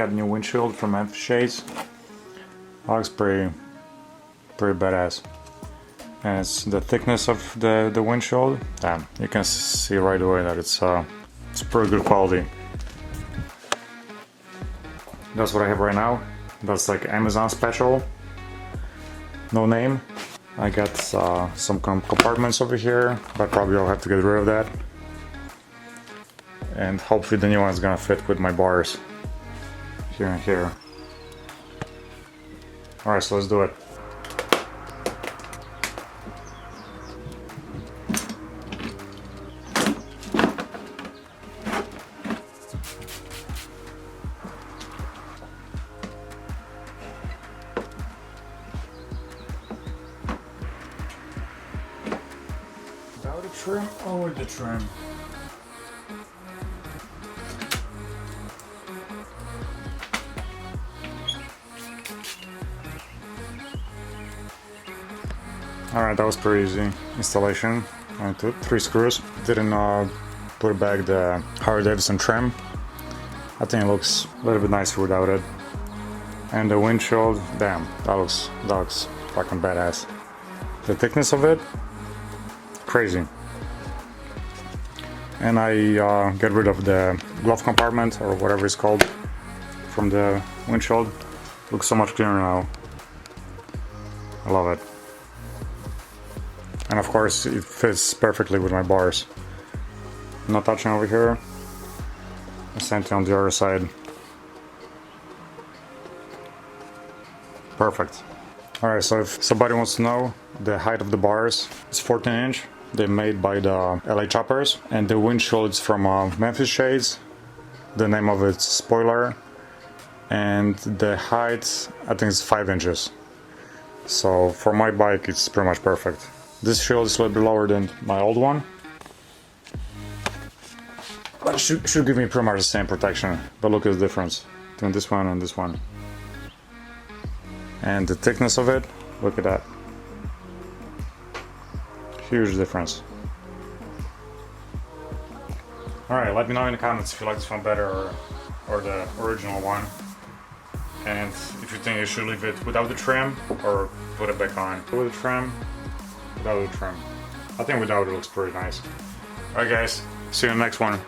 got a new windshield from Memphis Shades. Looks pretty badass. And it's the thickness of the windshield. Damn, you can see right away that it's pretty good quality. That's what I have right now. That's like Amazon special. No name. I got some compartments over here, but probably I'll have to get rid of that. And hopefully the new one's gonna fit with my bars here and here. Alright, so let's do it. Without the trim or with the trim? Alright, that was pretty easy installation. I took 3 screws. Didn't put back the Harley Davidson trim. I think it looks a little bit nicer without it. And the windshield, damn, that looks fucking badass. The thickness of it, crazy. And I get rid of the glove compartment or whatever it's called from the windshield. Looks so much cleaner now. I love it. And of course it fits perfectly with my bars. No touching over here. Same thing on the other side. Perfect. Alright, so if somebody wants to know, the height of the bars is 14 inch. They're made by the LA choppers. And the windshield is from Memphis Shades. The name of it's Spoiler. And the height, I think it's 5 inches. So for my bike it's pretty much perfect. This shield is a little bit lower than my old one, but it should give me pretty much the same protection. But look at the difference between this one and this one. And the thickness of it, look at that. Huge difference. Alright, let me know in the comments if you like this one better or the original one. And if you think you should leave it without the trim or put it back on with the trim. Without the trim. I think without it looks pretty nice. Alright guys, see you in the next one.